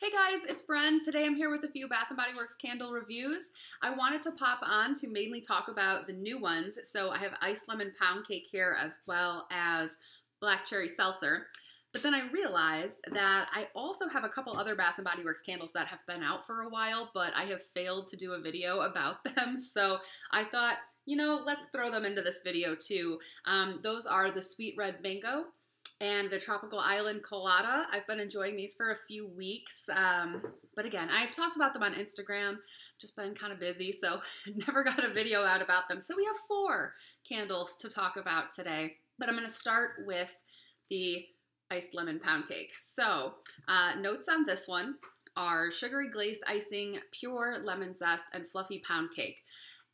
Hey guys, it's Bren. Today I'm here with a few Bath & Body Works candle reviews. I wanted to pop on to mainly talk about the new ones. So I have Iced Lemon Poundcake here as well as Black Cherry Seltzer. But then I realized that I also have a couple other Bath & Body Works candles that have been out for a while, but I have failed to do a video about them. So I thought, you know, let's throw them into this video too. Those are the Sweet Red Mango and the Tropical Island Colada. I've been enjoying these for a few weeks, but again, I've talked about them on Instagram, just been kind of busy, so never got a video out about them. So we have 4 candles to talk about today, but I'm going to start with the Iced Lemon Poundcake. So notes on this one are sugary glazed icing, pure lemon zest, and fluffy pound cake.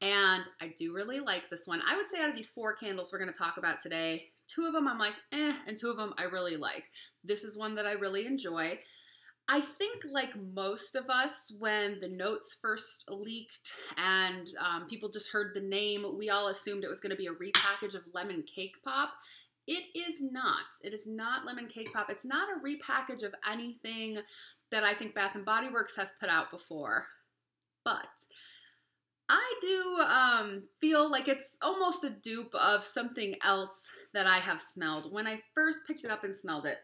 And I do really like this one. I would say out of these 4 candles we're going to talk about today, 2 of them I'm like, and 2 of them I really like. This is one that I really enjoy. I think like most of us, when the notes first leaked and people just heard the name, we all assumed it was going to be a repackage of Lemon Cake Pop. It is not. It is not Lemon Cake Pop. It's not a repackage of anything that I think Bath & Body Works has put out before. But I do feel like it's almost a dupe of something else that I have smelled. When I first picked it up and smelled it,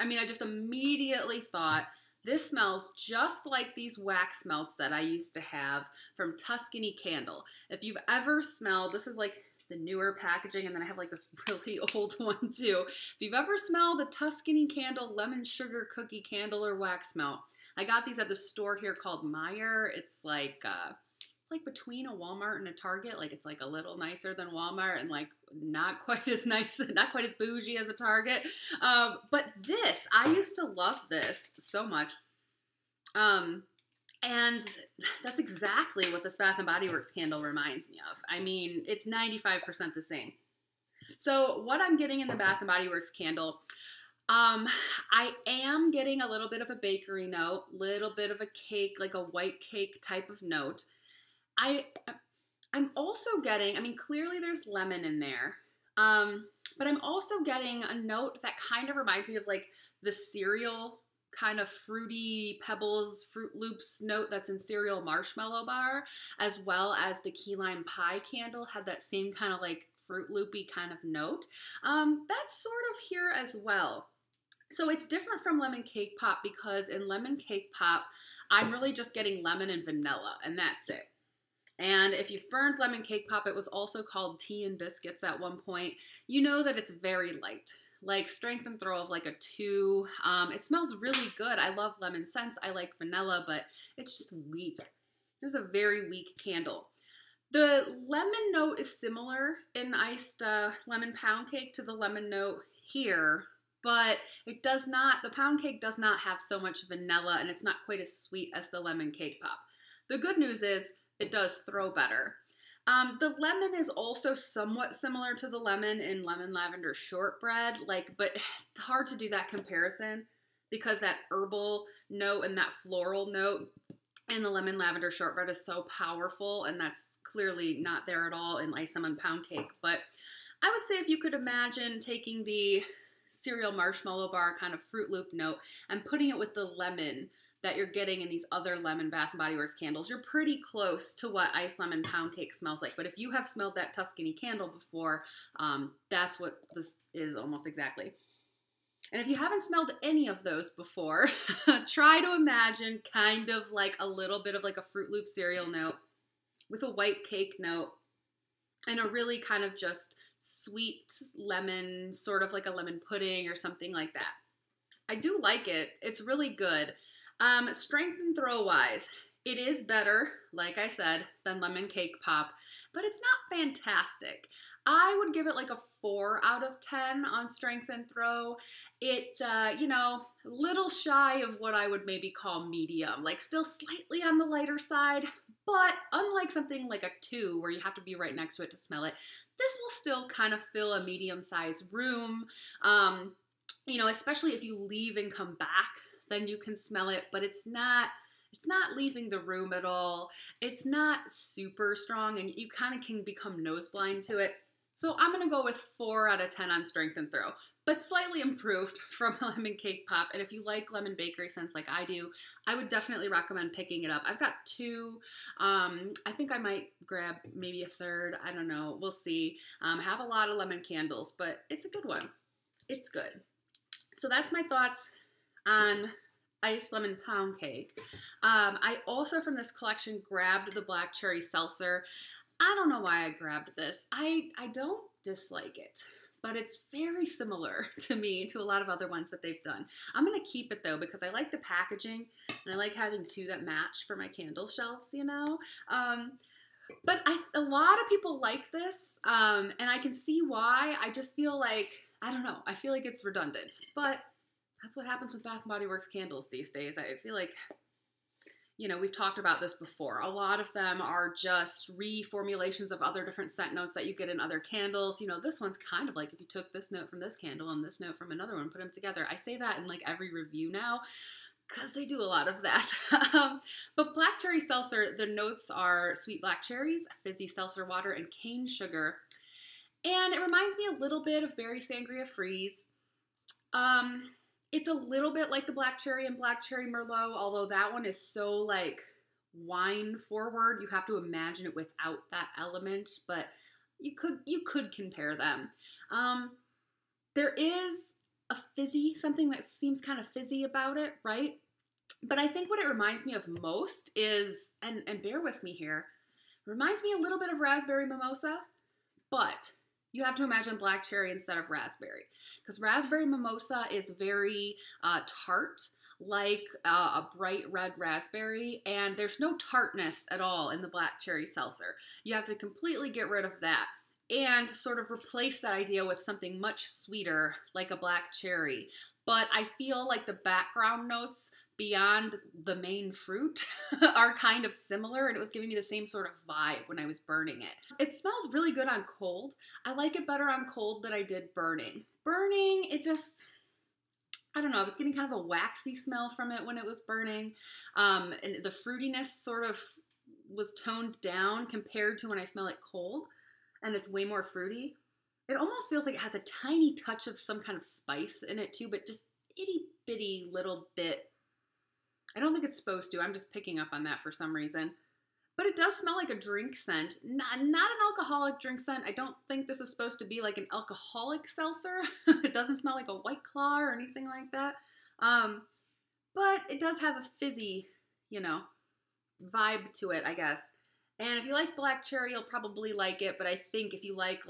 I mean, I just immediately thought, this smells just like these wax melts that I used to have from Tuscany Candle. If you've ever smelled, this is like the newer packaging, and then I have like this really old one too. If you've ever smelled a Tuscany Candle lemon sugar cookie candle or wax melt, I got these at the store here called Meyer. It's like between a Walmart and a Target. Like it's like a little nicer than Walmart and like not quite as nice, not quite as bougie as a Target. But this, I used to love this so much. And that's exactly what this Bath & Body Works candle reminds me of. I mean, it's 95% the same. So what I'm getting in the Bath & Body Works candle, I am getting a little bit of a bakery note, little bit of a cake, like a white cake type of note. I'm also getting, I mean, clearly there's lemon in there, but I'm also getting a note that kind of reminds me of like the cereal kind of fruity Pebbles, Fruit Loops note that's in cereal marshmallow bar, as well as the key lime pie candle had that same kind of like Fruit Loopy kind of note. That's sort of here as well. So it's different from Lemon Cake Pop because in Lemon Cake Pop, I'm really just getting lemon and vanilla, and that's it. And if you've burned Lemon Cake Pop, it was also called Tea and Biscuits at one point, you know that it's very light. Like strength and throw of like a 2. It smells really good. I love lemon scents. I like vanilla, but it's just weak. Just a very weak candle. The lemon note is similar in Iced Lemon Poundcake to the lemon note here, but it does not, the pound cake does not have so much vanilla and it's not quite as sweet as the Lemon Cake Pop. The good news is it does throw better. The lemon is also somewhat similar to the lemon in Lemon Lavender Shortbread, but it's hard to do that comparison because that herbal note and that floral note in the Lemon Lavender Shortbread is so powerful, and that's clearly not there at all in Iced Lemon Poundcake. But I would say if you could imagine taking the cereal marshmallow bar kind of Fruit Loop note and putting it with the lemon that you're getting in these other lemon Bath & Body Works candles, you're pretty close to what Iced Lemon Poundcake smells like. But if you have smelled that Tuscany candle before, that's what this is almost exactly. And if you haven't smelled any of those before, try to imagine kind of like a little bit of like a Fruit Loop cereal note with a white cake note and a really kind of just sweet lemon, sort of like a lemon pudding or something like that. I do like it. It's really good. Strength and throw wise, it is better, like I said, than Lemon Cake Pop, but it's not fantastic. I would give it like a 4 out of 10 on strength and throw. It, you know, a little shy of what I would maybe call medium, like still slightly on the lighter side, but unlike something like a 2 where you have to be right next to it to smell it, this will still kind of fill a medium-sized room, you know, especially if you leave and come back, then you can smell it, but it's not leaving the room at all. It's not super strong, and you kind of can become nose blind to it. So I'm going to go with 4 out of 10 on strength and throw, but slightly improved from lemon cake pop. And if you like lemon bakery scents like I do, I would definitely recommend picking it up. I've got 2. I think I might grab maybe a third. I don't know. We'll see. Have a lot of lemon candles, but it's a good one. It's good. So that's my thoughts on iced lemon pound cake. I also from this collection grabbed the black cherry seltzer. I don't know why I grabbed this. I don't dislike it, but it's very similar to me to a lot of other ones that they've done. I'm going to keep it though because I like the packaging and I like having 2 that match for my candle shelves, you know. But a lot of people like this, and I can see why. I just feel like, I don't know, I feel like it's redundant, but that's what happens with Bath & Body Works candles these days. I feel like, you know, we've talked about this before. A lot of them are just reformulations of other different scent notes that you get in other candles. You know, this one's kind of like if you took this note from this candle and this note from another one, put them together. I say that in like every review now because they do a lot of that. But black cherry seltzer, the notes are sweet black cherries, fizzy seltzer water, and cane sugar. And it reminds me a little bit of berry sangria freeze. It's a little bit like the black cherry and black cherry Merlot, although that one is so like wine forward. You have to imagine it without that element, but you could compare them. There is a fizzy, something that seems kind of fizzy about it, right? But I think what it reminds me of most is, and bear with me here, reminds me a little bit of raspberry mimosa, but you have to imagine black cherry instead of raspberry, because raspberry mimosa is very tart, like a bright red raspberry, and there's no tartness at all in the black cherry seltzer. You have to completely get rid of that and sort of replace that idea with something much sweeter, like a black cherry. But I feel like the background notes beyond the main fruit are kind of similar, and it was giving me the same sort of vibe when I was burning it. It smells really good on cold. I like it better on cold than I did burning. Burning, it just, I don't know, I was getting kind of a waxy smell from it when it was burning, and the fruitiness sort of was toned down compared to when I smell it cold, and it's way more fruity. It almost feels like it has a tiny touch of some kind of spice in it too, but just itty bitty little bit. I don't think it's supposed to. I'm just picking up on that for some reason. But it does smell like a drink scent. Not an alcoholic drink scent. I don't think this is supposed to be like an alcoholic seltzer. It doesn't smell like a White Claw or anything like that. But it does have a fizzy, you know, vibe to it, I guess. And if you like black cherry, you'll probably like it. But I think if you like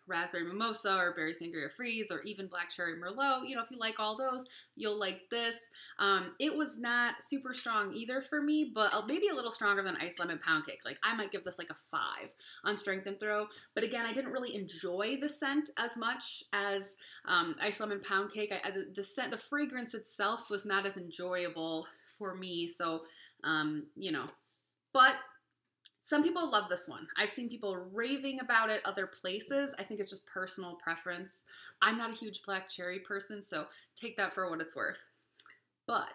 raspberry mimosa or berry sangria freeze or even black cherry Merlot, you know, if you like all those, you'll like this. It was not super strong either for me, but maybe a little stronger than iced lemon pound cake. Like I might give this like a 5 on strength and throw. But again, I didn't really enjoy the scent as much as iced lemon pound cake. The scent, the fragrance itself was not as enjoyable for me. So, you know, but some people love this one. I've seen people raving about it other places. I think it's just personal preference. I'm not a huge black cherry person, so take that for what it's worth. But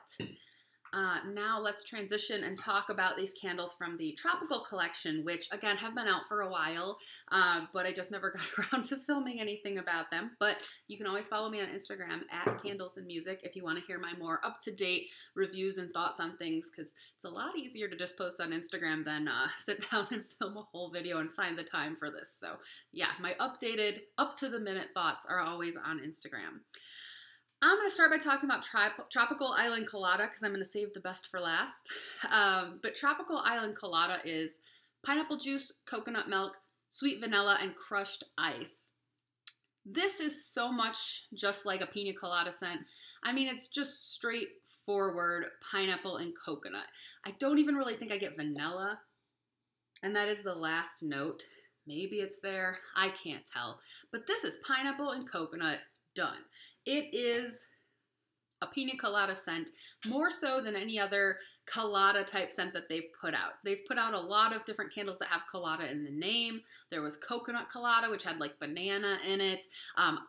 now let's transition and talk about these candles from the Tropical Collection, which again have been out for a while, but I just never got around to filming anything about them. But you can always follow me on Instagram at Candles and Music if you want to hear my more up-to-date reviews and thoughts on things, because it's a lot easier to just post on Instagram than sit down and film a whole video and find the time for this. So yeah, my updated, up-to-the-minute thoughts are always on Instagram. I'm going to start by talking about Tropical Island Colada because I'm going to save the best for last. But Tropical Island Colada is pineapple juice, coconut milk, sweet vanilla, and crushed ice. This is so much just like a pina colada scent. I mean, it's just straightforward pineapple and coconut. I don't even really think I get vanilla, and that is the last note. Maybe it's there. I can't tell. But this is pineapple and coconut done. It is a pina colada scent, more so than any other colada type scent that they've put out. They've put out a lot of different candles that have colada in the name. There was coconut colada, which had like banana in it.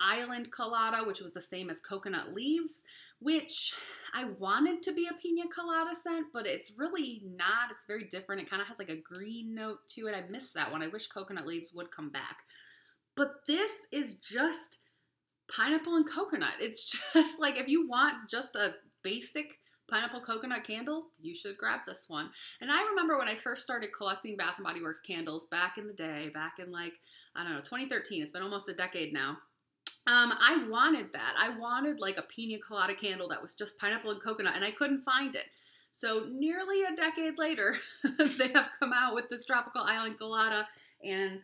Island colada, which was the same as coconut leaves, which I wanted to be a pina colada scent, but it's really not. It's very different. It kind of has like a green note to it. I missed that one. I wish coconut leaves would come back. But this is just pineapple and coconut. It's just like, if you want just a basic pineapple coconut candle, you should grab this one. And I remember when I first started collecting Bath & Body Works candles back in the day, back in like, I don't know, 2013. It's been almost a decade now. I wanted that. I wanted like a pina colada candle that was just pineapple and coconut, and I couldn't find it. So nearly a decade later, they have come out with this Tropical Island Colada, and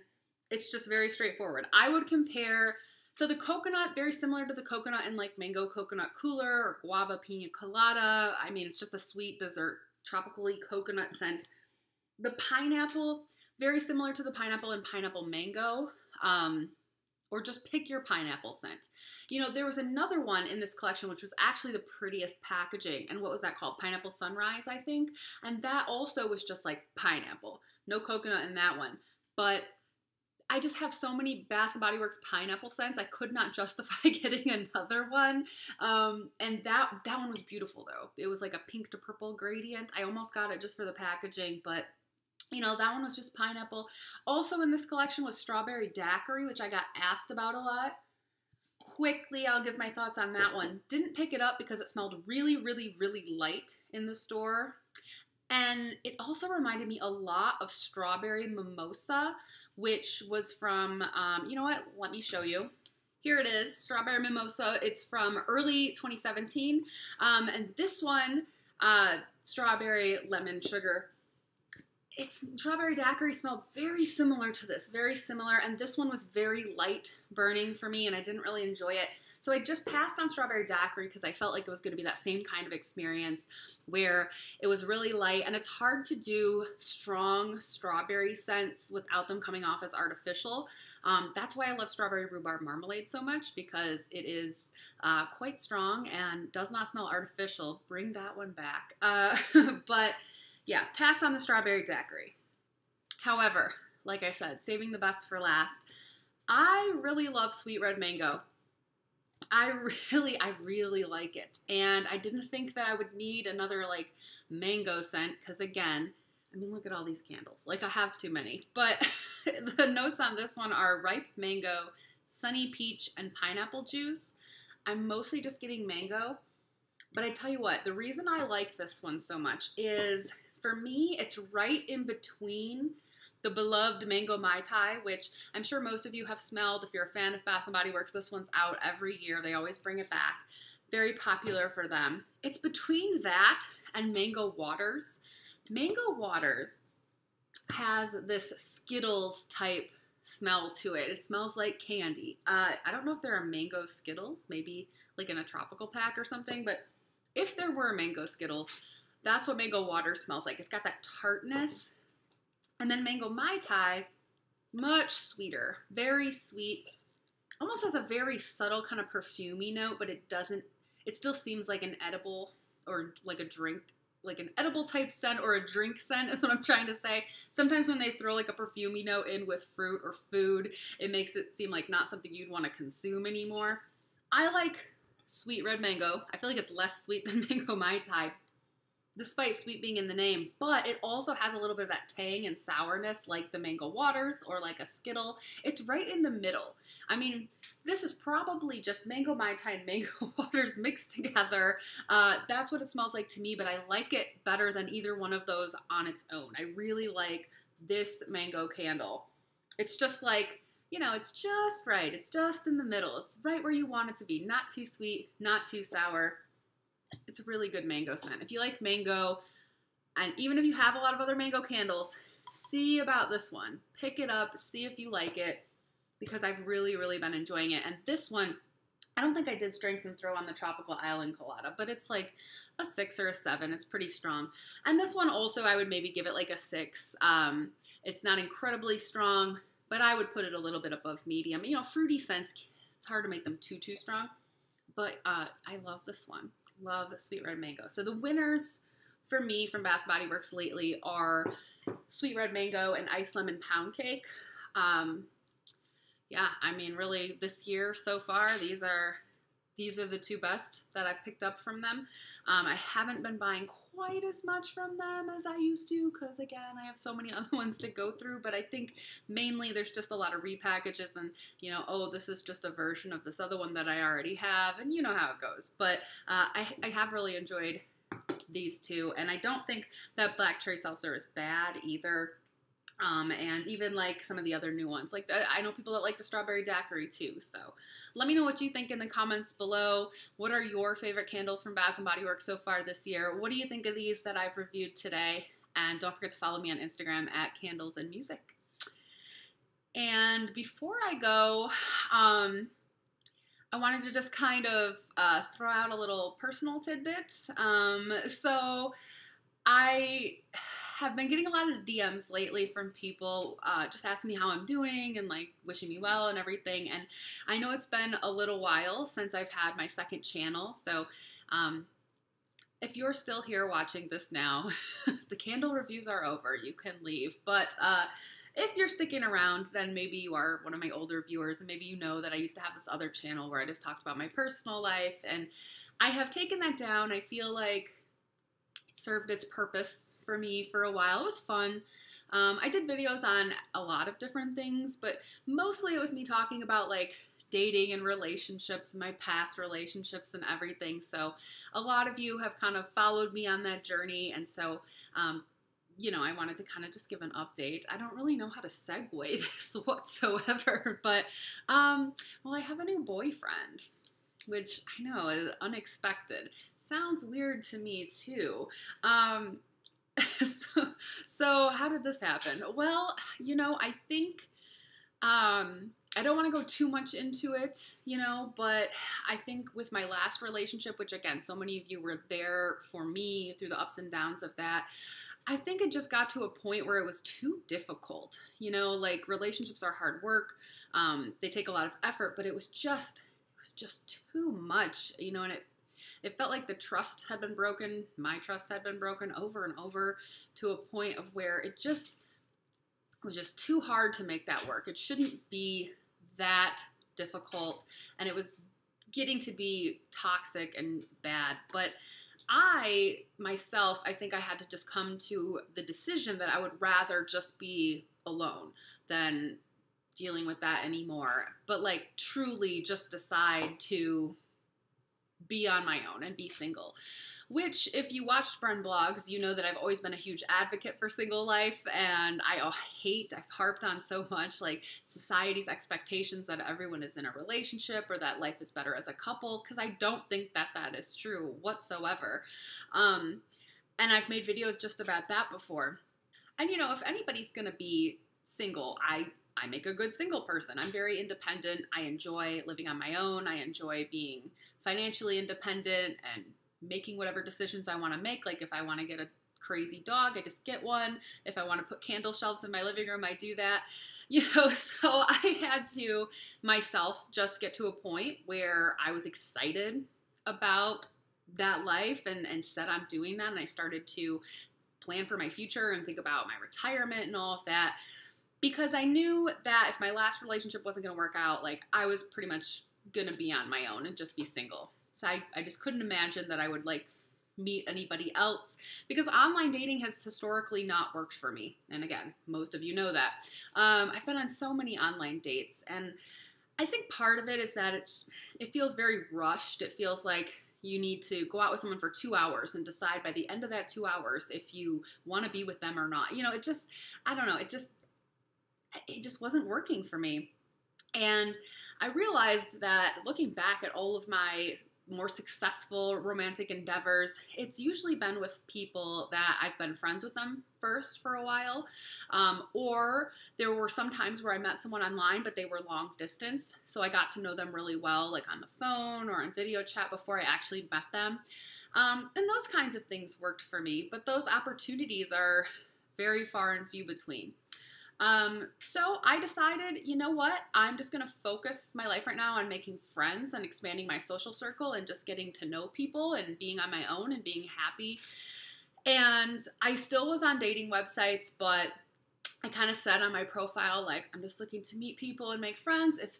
it's just very straightforward. I would compare, so the coconut, very similar to the coconut in like mango coconut cooler or guava pina colada. I mean, it's just a sweet dessert, tropically coconut scent. The pineapple, very similar to the pineapple and pineapple mango. Or just pick your pineapple scent. You know, there was another one in this collection which was actually the prettiest packaging. And what was that called? Pineapple Sunrise, I think. And that also was just like pineapple. No coconut in that one. But I just have so many Bath & Body Works pineapple scents, I could not justify getting another one. And that one was beautiful, though. It was like a pink to purple gradient. I almost got it just for the packaging, but you know, that one was just pineapple. Also in this collection was strawberry daiquiri, which I got asked about a lot. Quickly, I'll give my thoughts on that one. Didn't pick it up because it smelled really, really, really light in the store. And it also reminded me a lot of strawberry mimosa, which was from, you know what? Let me show you. Here it is, strawberry mimosa. It's from early 2017. And this one, strawberry lemon sugar. It's strawberry daiquiri smelled very similar to this, very similar, and this one was very light burning for me, and I didn't really enjoy it. So I just passed on strawberry daiquiri because I felt like it was going to be that same kind of experience where it was really light, and it's hard to do strong strawberry scents without them coming off as artificial. That's why I love strawberry rhubarb marmalade so much, because it is quite strong and does not smell artificial. Bring that one back. But yeah, pass on the strawberry daiquiri. However, like I said, saving the best for last, I really love sweet red mango. I really like it. And I didn't think that I would need another like mango scent because again, I mean, look at all these candles. Like I have too many. But the notes on this one are ripe mango, sunny peach, and pineapple juice. I'm mostly just getting mango. But I tell you what, the reason I like this one so much is, for me, it's right in between the beloved Mango Mai Tai, which I'm sure most of you have smelled. If you're a fan of Bath & Body Works, this one's out every year. They always bring it back. Very popular for them. It's between that and Mango Waters. Mango Waters has this Skittles type smell to it. It smells like candy. I don't know if there are mango Skittles, maybe like in a tropical pack or something, but if there were mango Skittles, that's what Mango Waters smells like. It's got that tartness. And then Mango Mai Tai, much sweeter, very sweet. Almost has a very subtle kind of perfumey note, but it doesn't, it still seems like an edible or like a drink, like an edible type scent or a drink scent is what I'm trying to say. Sometimes when they throw like a perfumey note in with fruit or food, it makes it seem like not something you'd want to consume anymore. I like sweet red mango. I feel like it's less sweet than Mango Mai Tai, despite sweet being in the name, but it also has a little bit of that tang and sourness like the Mango Waters or like a Skittle. It's right in the middle. I mean, this is probably just Mango Mai Tai and Mango Waters mixed together. That's what it smells like to me, but I like it better than either one of those on its own. I really like this mango candle. It's just like, you know, it's just right. It's just in the middle. It's right where you want it to be. Not too sweet, not too sour. It's a really good mango scent. If you like mango, and even if you have a lot of other mango candles, see about this one. Pick it up, see if you like it, because I've really been enjoying it. And this one, I don't think I did strength and throw on the Tropical Island Colada, but it's like a 6 or a 7. It's pretty strong. And this one also, I would maybe give it like a 6. It's not incredibly strong, but I would put it a little bit above medium. You know, fruity scents, it's hard to make them too strong. But I love this one. Love sweet red mango. So the winners for me from Bath & Body Works lately are sweet red mango and ice lemon pound cake. Yeah, I mean, really this year so far, these are the two best that I've picked up from them. I haven't been buying quite as much from them as I used to, because again, I have so many other ones to go through, but I think mainly there's just a lot of repackages and, you know, oh, this is just a version of this other one that I already have, and you know how it goes. But I have really enjoyed these two, and I don't think that Black Cherry Seltzer is bad either. And even like some of the other new ones. Like I know people that like the strawberry daiquiri too. So let me know what you think in the comments below. What are your favorite candles from Bath & Body Works so far this year? What do you think of these that I've reviewed today? And don't forget to follow me on Instagram at Candles and Music. And before I go, I wanted to just kind of throw out a little personal tidbit. So I have been getting a lot of DMs lately from people just asking me how I'm doing and like wishing me well and everything. And I know it's been a little while since I've had my second channel. So if you're still here watching this now, the candle reviews are over. You can leave. But if you're sticking around, then maybe you are one of my older viewers and maybe you know that I used to have this other channel where I just talked about my personal life. And I have taken that down. I feel like served its purpose for me for a while. It was fun. I did videos on a lot of different things, but mostly it was me talking about like dating and relationships, my past relationships and everything. So a lot of you have kind of followed me on that journey. And so, you know, I wanted to kind of just give an update. I don't really know how to segue this whatsoever, but, well, I have a new boyfriend, which I know is unexpected. Sounds weird to me too. So how did this happen? Well, you know, I think, I don't want to go too much into it, you know, but I think with my last relationship, which again, so many of you were there for me through the ups and downs of that, I think it just got to a point where it was too difficult. You know, like relationships are hard work. They take a lot of effort, but it was just too much, you know, and it felt like the trust had been broken. My trust had been broken over and over to a point of where it was just too hard to make that work. It shouldn't be that difficult. And it was getting to be toxic and bad. But I think I had to just come to the decision that I would rather just be alone than dealing with that anymore. But like truly just decide to be on my own and be single, which if you watched Bren blogs, you know that I've always been a huge advocate for single life. And I've harped on so much like society's expectations that everyone is in a relationship or that life is better as a couple. Cause I don't think that that is true whatsoever. And I've made videos just about that before. And you know, if anybody's going to be single, I make a good single person. I'm very independent. I enjoy living on my own. I enjoy being financially independent and making whatever decisions I want to make. Like if I want to get a crazy dog, I just get one. If I want to put candle shelves in my living room, I do that. You know, so I had to myself just get to a point where I was excited about that life and said I'm doing that. And I started to plan for my future and think about my retirement and all of that. Because I knew that if my last relationship wasn't going to work out, like I was pretty much going to be on my own and just be single. So I just couldn't imagine that I would like meet anybody else because online dating has historically not worked for me. And again, most of you know that. I've been on so many online dates and I think part of it is that it feels very rushed. It feels like you need to go out with someone for 2 hours and decide by the end of that 2 hours if you want to be with them or not. You know, I don't know, it just wasn't working for me. And I realized that looking back at all of my more successful romantic endeavors, it's usually been with people that I've been friends with them first for a while. Or there were some times where I met someone online, but they were long distance. So I got to know them really well, like on the phone or on video chat before I actually met them. And those kinds of things worked for me, but those opportunities are very far and few between. So I decided, you know what, I'm just going to focus my life right now on making friends and expanding my social circle and just getting to know people and being on my own and being happy. And I still was on dating websites, but I kind of said on my profile, like, I'm just looking to meet people and make friends. If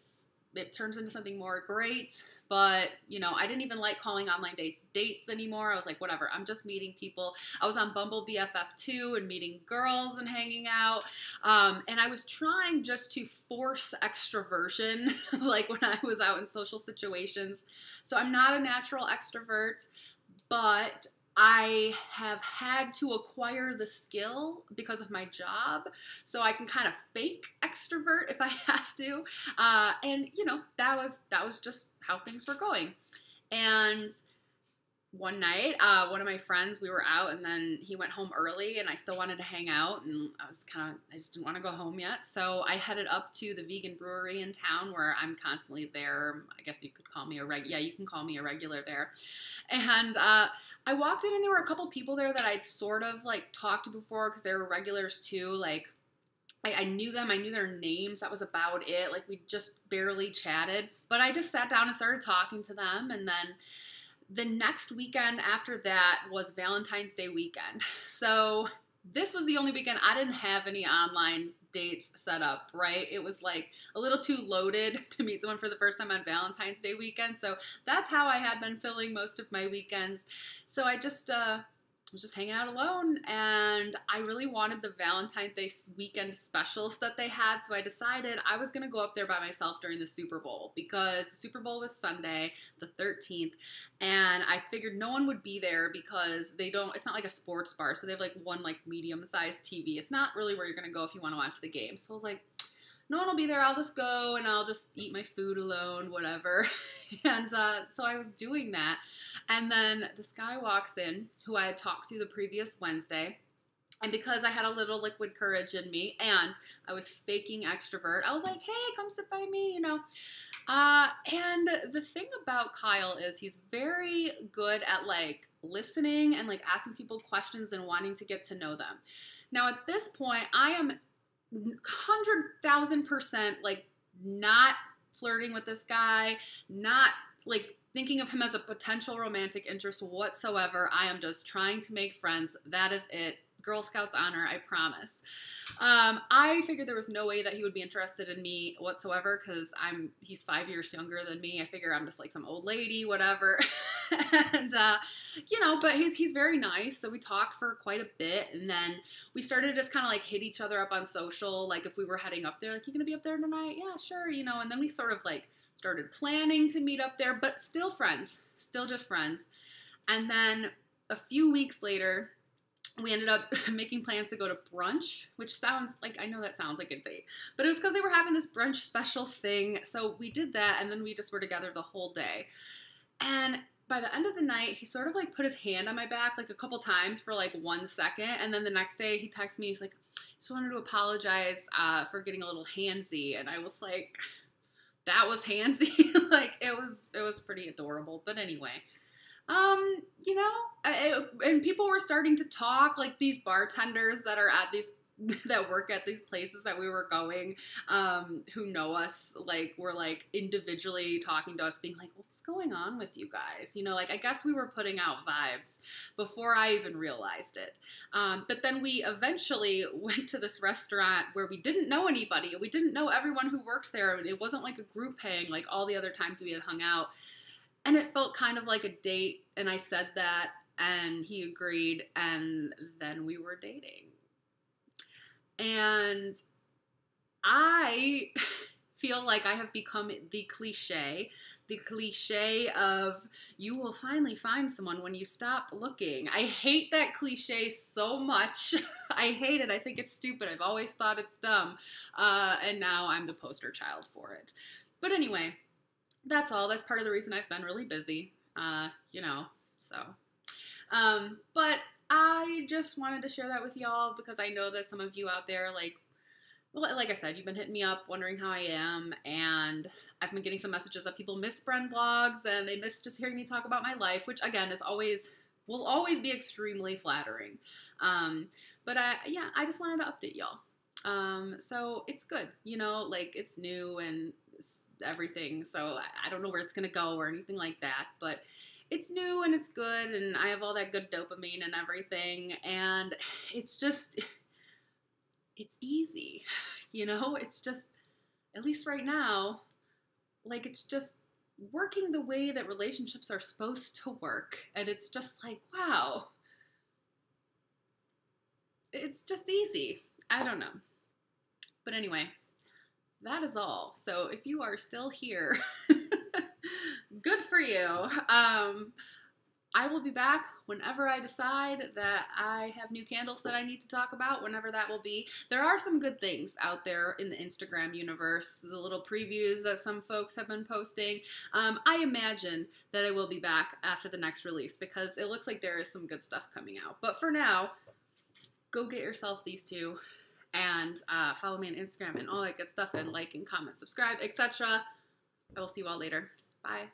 it turns into something more, great. But, I didn't even like calling online dates anymore. I was like, whatever, I'm just meeting people. I was on Bumble BFF2 and meeting girls and hanging out. And I was trying just to force extroversion, like when I was out in social situations. So I'm not a natural extrovert, but I have had to acquire the skill because of my job, so I can kind of fake extrovert if I have to. And that was just how things were going. And one night, one of my friends, we were out, and then he went home early, and I still wanted to hang out, and I just didn't want to go home yet. So I headed up to the vegan brewery in town where I'm constantly there. I guess you could call me you can call me a regular there. And I walked in, and there were a couple people there that I'd sort of like talked to before because they were regulars too. Like I knew them. I knew their names. That was about it. Like we just barely chatted, but I just sat down and started talking to them. And then the next weekend after that was Valentine's Day weekend. So this was the only weekend I didn't have any online dates set up, right? It was like a little too loaded to meet someone for the first time on Valentine's Day weekend. So that's how I had been filling most of my weekends. So I just was just hanging out alone, and I really wanted the Valentine's Day weekend specials that they had, so I decided I was going to go up there by myself during the Super Bowl, because the Super Bowl was Sunday, the 13th, and I figured no one would be there because it's not like a sports bar, so they have like one like medium-sized TV. It's not really where you're going to go if you want to watch the game. So I was like, no one will be there, I'll just go and I'll just eat my food alone, whatever. And so I was doing that. And then this guy walks in who I had talked to the previous Wednesday. And because I had a little liquid courage in me and I was faking extrovert, I was like, hey, come sit by me, And the thing about Kyle is he's very good at like listening and like asking people questions and wanting to get to know them. Now at this point, I am 100,000% like not flirting with this guy, not like thinking of him as a potential romantic interest whatsoever. I am just trying to make friends. That is it. Girl Scouts honor, I promise. I figured there was no way that he would be interested in me whatsoever because he's 5 years younger than me. I figure I'm just like some old lady, whatever. And, but he's very nice. So we talked for quite a bit, and then we started to just kind of like hit each other up on social. Like if we were heading up there, like, you gonna be up there tonight? Yeah, sure. And then we sort of like started planning to meet up there, but still friends, still just friends. And then a few weeks later, we ended up making plans to go to brunch, which sounds like, I know that sounds like a date, but it was because they were having this brunch special thing. So we did that, and then we just were together the whole day. And by the end of the night, he sort of like put his hand on my back like a couple times for like 1 second. And then the next day he texted me, he's like, just wanted to apologize for getting a little handsy. And I was like, that was handsy. Like it was pretty adorable. But anyway, and people were starting to talk, like these bartenders that work at these places that we were going, who know us, like, were like individually talking to us, being like, what's going on with you guys? Like, I guess we were putting out vibes before I even realized it. But then we eventually went to this restaurant where we didn't know anybody. We didn't know everyone who worked there. It wasn't like a group hang like all the other times we had hung out. And it felt kind of like a date, and I said that, and he agreed, and then we were dating. And I feel like I have become the cliche of you will finally find someone when you stop looking. I hate that cliche so much. I hate it. I think it's stupid. I've always thought it's dumb. And now I'm the poster child for it. But anyway, that's all. That's part of the reason I've been really busy, but I just wanted to share that with y'all because I know that some of you out there, like I said, you've been hitting me up wondering how I am, and I've been getting some messages that people miss Bren blogs and they miss just hearing me talk about my life, which again will always be extremely flattering. But I just wanted to update y'all. So it's good, like it's new and everything, so I don't know where it's gonna go or anything like that, but it's new and it's good, and I have all that good dopamine and everything, and it's easy, it's just, at least right now, like, it's just working the way that relationships are supposed to work. And it's just like, wow, it's just easy. I don't know. But anyway, that is all. So if you are still here, good for you. I will be back whenever I decide that I have new candles that I need to talk about, whenever that will be. There are some good things out there in the Instagram universe, the little previews that some folks have been posting. I imagine that I will be back after the next release because it looks like there is some good stuff coming out. But for now, go get yourself these two and follow me on Instagram and all that good stuff and like and comment, subscribe, etc. I will see you all later. Bye.